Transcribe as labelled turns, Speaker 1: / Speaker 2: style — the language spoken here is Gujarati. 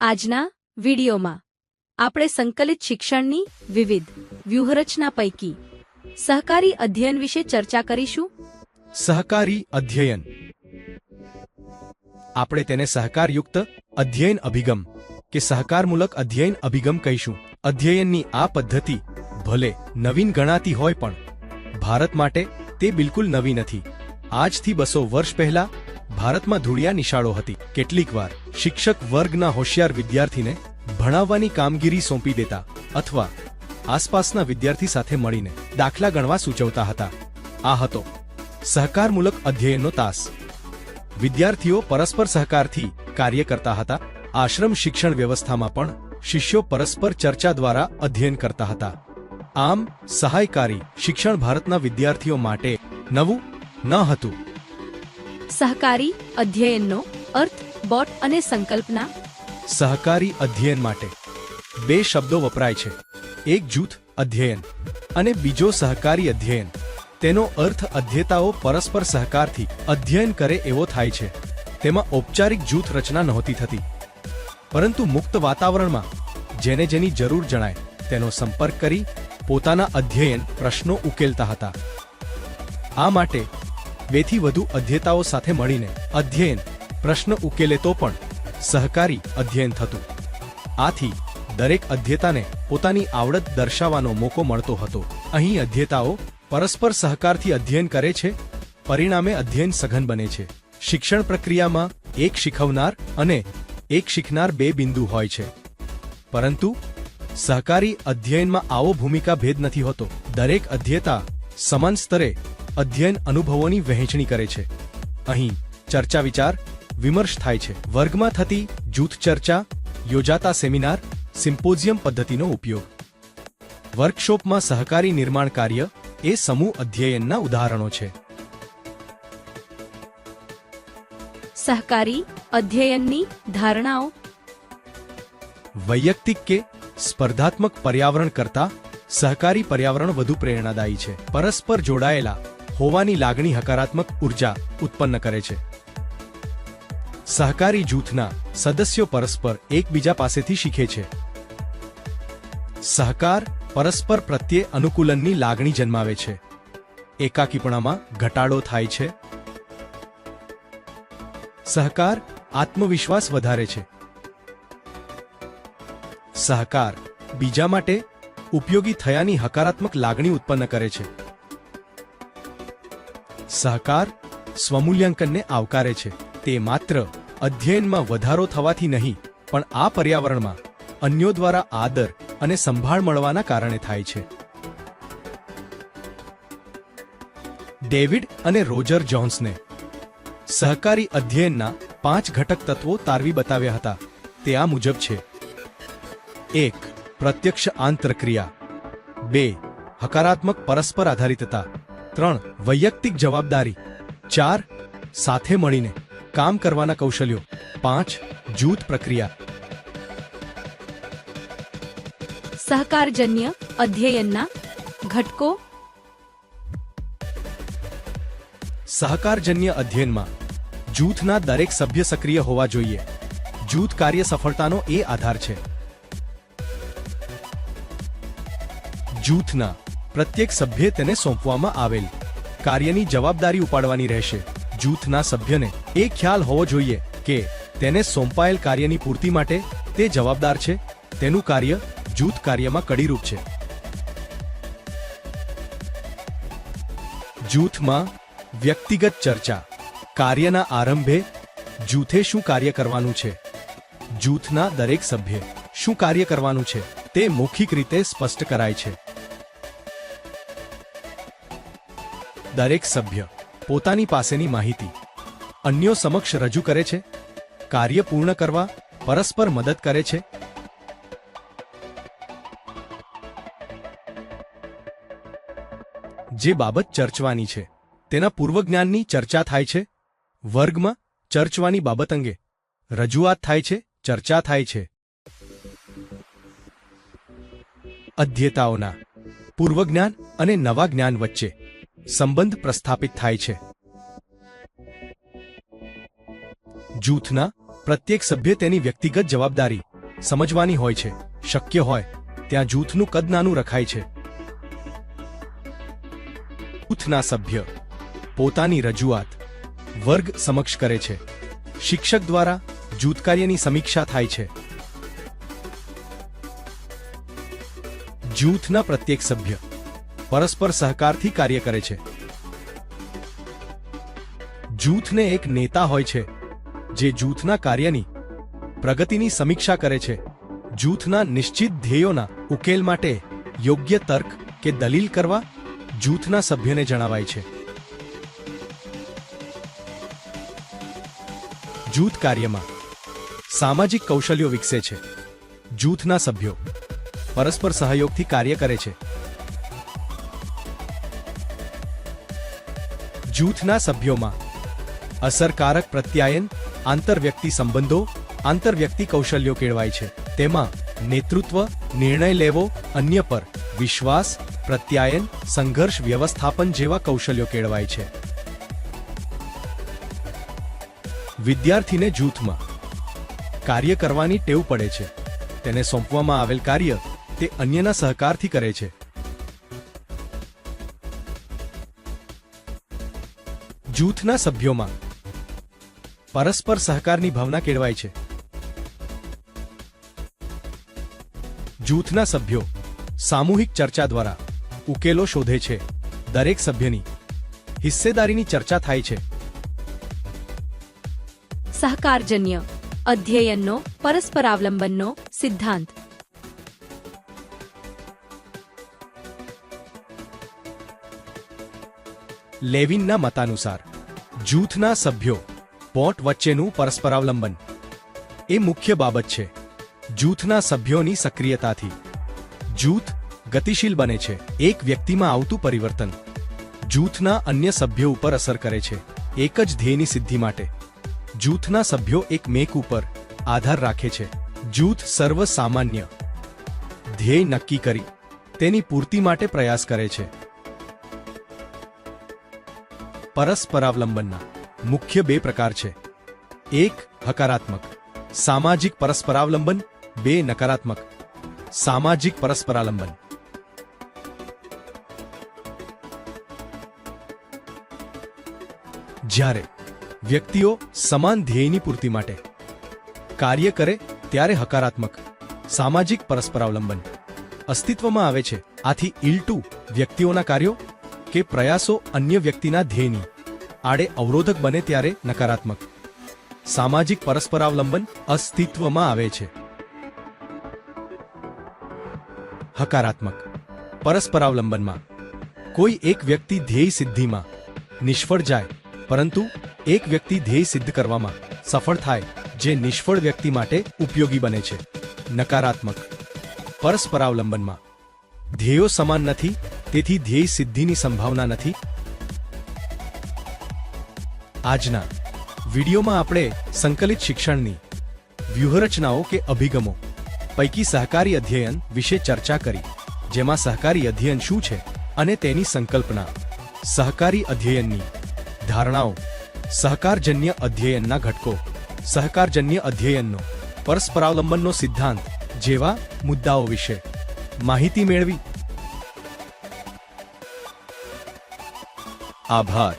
Speaker 1: આજના વિડીયોમાં આપણે સંકલિત શિક્ષણની વિવિધ વ્યૂહરચના પૈકી સહકારી અધ્યયન વિશે ચર્ચા કરીશું।
Speaker 2: સહકારી અધ્યયન આપણે તેને સહકારયુક્ત અધ્યયન અભિગમ કે સહકારમૂલક અધ્યયન અભિગમ કહીશું। અધ્યયનની આ પદ્ધતિ ભલે નવીન ગણાતી હોય પણ ભારત માટે તે બિલકુલ નવી નથી। આજથી 200 વર્ષ પહેલા ભારતમાં ધૂળિયા નિશાળો હતી। કેટલીકવાર શિક્ષક વર્ગના હોશિયાર વિદ્યાર્થીને ભણાવવાની કામગીરી સોંપી દેતા અથવા આસપાસના વિદ્યાર્થી સાથે મળીને દાખલા ગણવા સૂચવતા હતા। આ હતો સહકારમૂલક અધ્યયનનો તાસ। વિદ્યાર્થીઓ પરસ્પર સહકારથી કાર્ય કરતા હતા। આશ્રમ શિક્ષણ વ્યવસ્થામાં પણ શિષ્યો પરસ્પર ચર્ચા દ્વારા અધ્યયન કરતા હતા। આમ સહાયકારી શિક્ષણ ભારતના વિદ્યાર્થીઓ માટે નવું ન હતું।
Speaker 1: સહકારી અધ્યયનનો અર્થ બોટ અને સંકલ્પના।
Speaker 2: સહકારી અધ્યયન માટે બે શબ્દો વપરાય છે, એક જૂથ અધ્યયન અને બીજો સહકારી અધ્યયન। તેનો અર્થ અધ્યેતાઓ પરસ્પર સહકારથી અધ્યયન કરે એવો થાય છે। તેમાં ઔપચારિક જૂથ રચના નહોતી થતી, પરંતુ મુક્ત વાતાવરણમાં જેને જેની જરૂર જણાય તેનો સંપર્ક કરી પોતાના અધ્યયન પ્રશ્નો ઉકેલતા હતા। આ માટે 2 થી વધુ અધ્યેતાઓ સાથે મળીને અધ્યયન પ્રશ્ન ઉકેલે તો પણ સહકારી અધ્યયન થતું। આથી દરેક અધ્યેતાને પોતાની આવડત દર્શાવવાનો મોકો મળતો હતો। અહીં અધ્યેતાઓ પરસ્પર સહકારથી અધ્યયન કરે છે, પરિણામે અધ્યયન સઘન બને છે। શિક્ષણ પ્રક્રિયામાં એક શીખવનાર અને એક શીખનાર 2 બિંદુ હોય છે, પરંતુ સહકારી અધ્યયનમાં આવો ભૂમિકા ભેદ નથી હોતો। દરેક અધ્યેતા સમાન સ્તરે અધ્યયન અનુભવોની વહેંચણી કરે છે। અહીં ચર્ચા વિચાર વિમર્શ થાય છે। વર્ગમાં થતી જૂથ ચર્ચા, યોજાતા સેમિનાર, સિમ્પોઝિયમ પદ્ધતિનો ઉપયોગ, વર્કશોપમાં સહકારી નિર્માણ કાર્ય એ સમૂહ અધ્યયનના ઉદાહરણો છે।
Speaker 1: સહકારી અધ્યયનની ધારણાઓ।
Speaker 2: વૈયક્તિક કે સ્પર્ધાત્મક પર્યાવરણ કરતાં સહકારી પર્યાવરણ વધુ પ્રેરણાદાયી છે। પરસ્પર જોડાયેલા હોવાની લાગણી હકારાત્મક ઉર્જા ઉત્પન્ન કરે છે। સહકારી જૂથના સદસ્યો પરસ્પર એકબીજા પાસેથી શીખે છે। સહકાર પરસ્પર પ્રત્યે અનુકૂલનની લાગણી જન્માવે છે। એકાકીપણામાં ઘટાડો થાય છે। સહકાર આત્મવિશ્વાસ વધારે છે। સહકાર બીજા માટે ઉપયોગી થયાની હકારાત્મક લાગણી ઉત્પન્ન કરે છે। સહકાર સ્વમૂલ્યાંકનને આવકારે છે। તે માત્ર અધ્યયનમાં વધારો થવાથી નહીં, પણ આ પર્યાવરણમાં અન્યો દ્વારા આદર અને સંભાળ મળવાના કારણે થાય છે। ડેવિડ અને રોજર જોન્સને સહકારી અધ્યયનના 5 ઘટક તત્વો તારવી બતાવ્યા હતા। તે આ મુજબ છે: 1. પ્રત્યક્ષ આંતરક્રિયા, 2. હકારાત્મક પરસ્પર આધારિતતા, 3. વૈયક્તિક જવાબદારી, 4. સાથે મળીને કામ કરવાના કૌશલ્યો, 5. જૂથ પ્રક્રિયા।
Speaker 1: સહકારજન્ય અધ્યયનના ઘટકો।
Speaker 2: સહકારજન્ય અધ્યયનમાં જૂથના દરેક સભ્ય સક્રિય હોવા જોઈએ। જૂથ કાર્ય સફળતાનો એ આધાર છે। જૂથના પ્રત્યેક સભ્યે તેને સોંપવામાં આવેલ કાર્યની જવાબદારી ઉપાડવાની રહેશે। જૂથના સભ્યને એ ખ્યાલ હોવો જોઈએ કે તેને સોંપાયેલ કાર્યની પૂર્તિ માટે તે જવાબદાર છે। તેનું કાર્ય જૂથ કાર્યમાં કડીરૂપ છે। જૂથમાં વ્યક્તિગત ચર્ચા। કાર્યના આરંભે જૂથે શું કાર્ય કરવાનું છે, જૂથના દરેક સભ્યે શું કાર્ય કરવાનું છે તે મૌખિક રીતે સ્પષ્ટ કરાય છે। દરેક સભ્ય પોતાની પાસેની માહિતી અન્યો સમક્ષ રજૂ કરે છે, કાર્ય પૂર્ણ કરવા પરસ્પર મદદ કરે છે। જે બાબત ચર્ચવાની છે તેના પૂર્વજ્ઞાનની ચર્ચા થાય છે। વર્ગમાં ચર્ચવાની બાબત અંગે રજૂઆત થાય છે, ચર્ચા થાય છે। અધ્યેતાઓના પૂર્વજ્ઞાન અને નવા જ્ઞાન વચ્ચે સંબંધ પ્રસ્થાપિત થાય છે। જૂથના પ્રત્યેક સભ્ય તેની વ્યક્તિગત જવાબદારી સમજવાની હોય છે. શક્ય હોય ત્યાં જૂથનું કદ નાનું રખાય છે. જૂથના સભ્ય પોતાની રજૂઆત વર્ગ સમક્ષ કરે છે. શિક્ષક દ્વારા જૂથ કાર્યની સમીક્ષા થાય છે. જૂથના પ્રત્યેક સભ્ય પરસ્પર સહકારથી કાર્ય કરે છે. જૂથને એક નેતા હોય છે જે જૂથના કાર્યની પ્રગતિની સમીક્ષા કરે છે. જૂથના નિશ્ચિત ધ્યેયોના ઉકેલ માટે યોગ્ય તર્ક કે દલીલ કરવા જૂથના સભ્યને જણાવાય છે. જૂથ કાર્યમાં સામાજિક કૌશલ્યો વિકસે છે. જૂથના સભ્યો પરસ્પર સહયોગથી કાર્ય કરે છે. જૂથના સભ્યોમાં અસરકારક પ્રત્યાયન, આંતરવ્યક્તિ સંબંધો, આંતરવ્યક્તિ કૌશલ્યો કેળવાય છે. તેમાં નેતૃત્વ, નિર્ણય લેવો, અન્ય પર વિશ્વાસ, પ્રત્યાયન, સંઘર્ષ વ્યવસ્થાપન જેવા કૌશલ્યો કેળવાય છે. વિદ્યાર્થીને જૂથમાં કાર્ય કરવાની ટેવ પડે છે. તેને સોંપવામાં આવેલ કાર્ય તે અન્યના સહકારથી કરે છે. જૂથના સભ્યોમાં પરસ્પર સહકારની ભાવના કેળવાય છે. જૂથના સભ્યો સામૂહિક ચર્ચા દ્વારા ઉકેલો શોધે છે. દરેક સભ્યની હિસ્સેદારીની ચર્ચા થાય છે.
Speaker 1: સહકારજન્ય અધ્યયનનો પરસ્પરાવલંબનનો સિદ્ધાંત.
Speaker 2: લેવિનના મતાનુસાર જૂથના સભ્યો પોટ વચ્ચેનું પરસ્પરાવલંબન એ મુખ્ય બાબત છે. જૂથના સભ્યોની સક્રિયતાથી જૂથ ગતિશીલ બને છે. એક વ્યક્તિમાં આવતું પરિવર્તન જૂથના અન્ય સભ્યો ઉપર અસર કરે છે. એક જ ધ્યેયની સિદ્ધિ માટે જૂથના સભ્યો એકમેક ઉપર આધાર રાખે છે. જૂથ સર્વસામાન્ય ધ્યેય નક્કી કરી તેની પૂર્તિ માટે પ્રયાસ કરે છે. પરસ્પરાવલંબનના મુખ્ય બે પ્રકાર છે. એક હકારાત્મક સામાજિક પરસ્પરાવલંબન, બે નકારાત્મક સામાજિક પરસ્પરાવલંબન. જ્યારે વ્યક્તિઓ સમાન ધ્યેયની પૂર્તિ માટે કાર્ય કરે ત્યારે હકારાત્મક સામાજિક પરસ્પરાવલંબન અસ્તિત્વમાં આવે છે. આથી ઈલટું વ્યક્તિઓના કાર્યો કે પ્રયાસો અન્ય વ્યક્તિના ધ્યેયની આડે અવરોધક બને ત્યારે નકારાત્મક સામાજિક પરસ્પરાવલંબન અસ્તિત્વમાં આવે છે. હકારાત્મક પરસ્પરાવલંબનમાં કોઈ એક વ્યક્તિ ધ્યેય સિદ્ધિમાં નિષ્ફળ જાય પરંતુ એક વ્યક્તિ ધ્યેય સિદ્ધ કરવામાં સફળ થાય જે નિષ્ફળ વ્યક્તિ માટે ઉપયોગી બને છે. નકારાત્મક પરસ્પરાવલંબનમાં ધ્યેયો સમાન નથી તેથી ધ્યેય સિદ્ધિની સંભાવના નથી. આજના વિડીયોમાં આપણે સંકલિત શિક્ષણની વ્યૂહરચનાઓ કે અભિગમો પૈકી સહકારી અધ્યયન વિશે ચર્ચા કરી. જેમાં સહકારી અધ્યયન શું છે અને તેની સંકલ્પના, સહકારી અધ્યયનની ધારણાઓ, સહકારજન્ય અધ્યયનના ઘટકો, સહકારજન્ય અધ્યયનનો પરસ્પરાવલંબનનો સિદ્ધાંત જેવા મુદ્દાઓ વિશે માહિતી મેળવી. આભાર.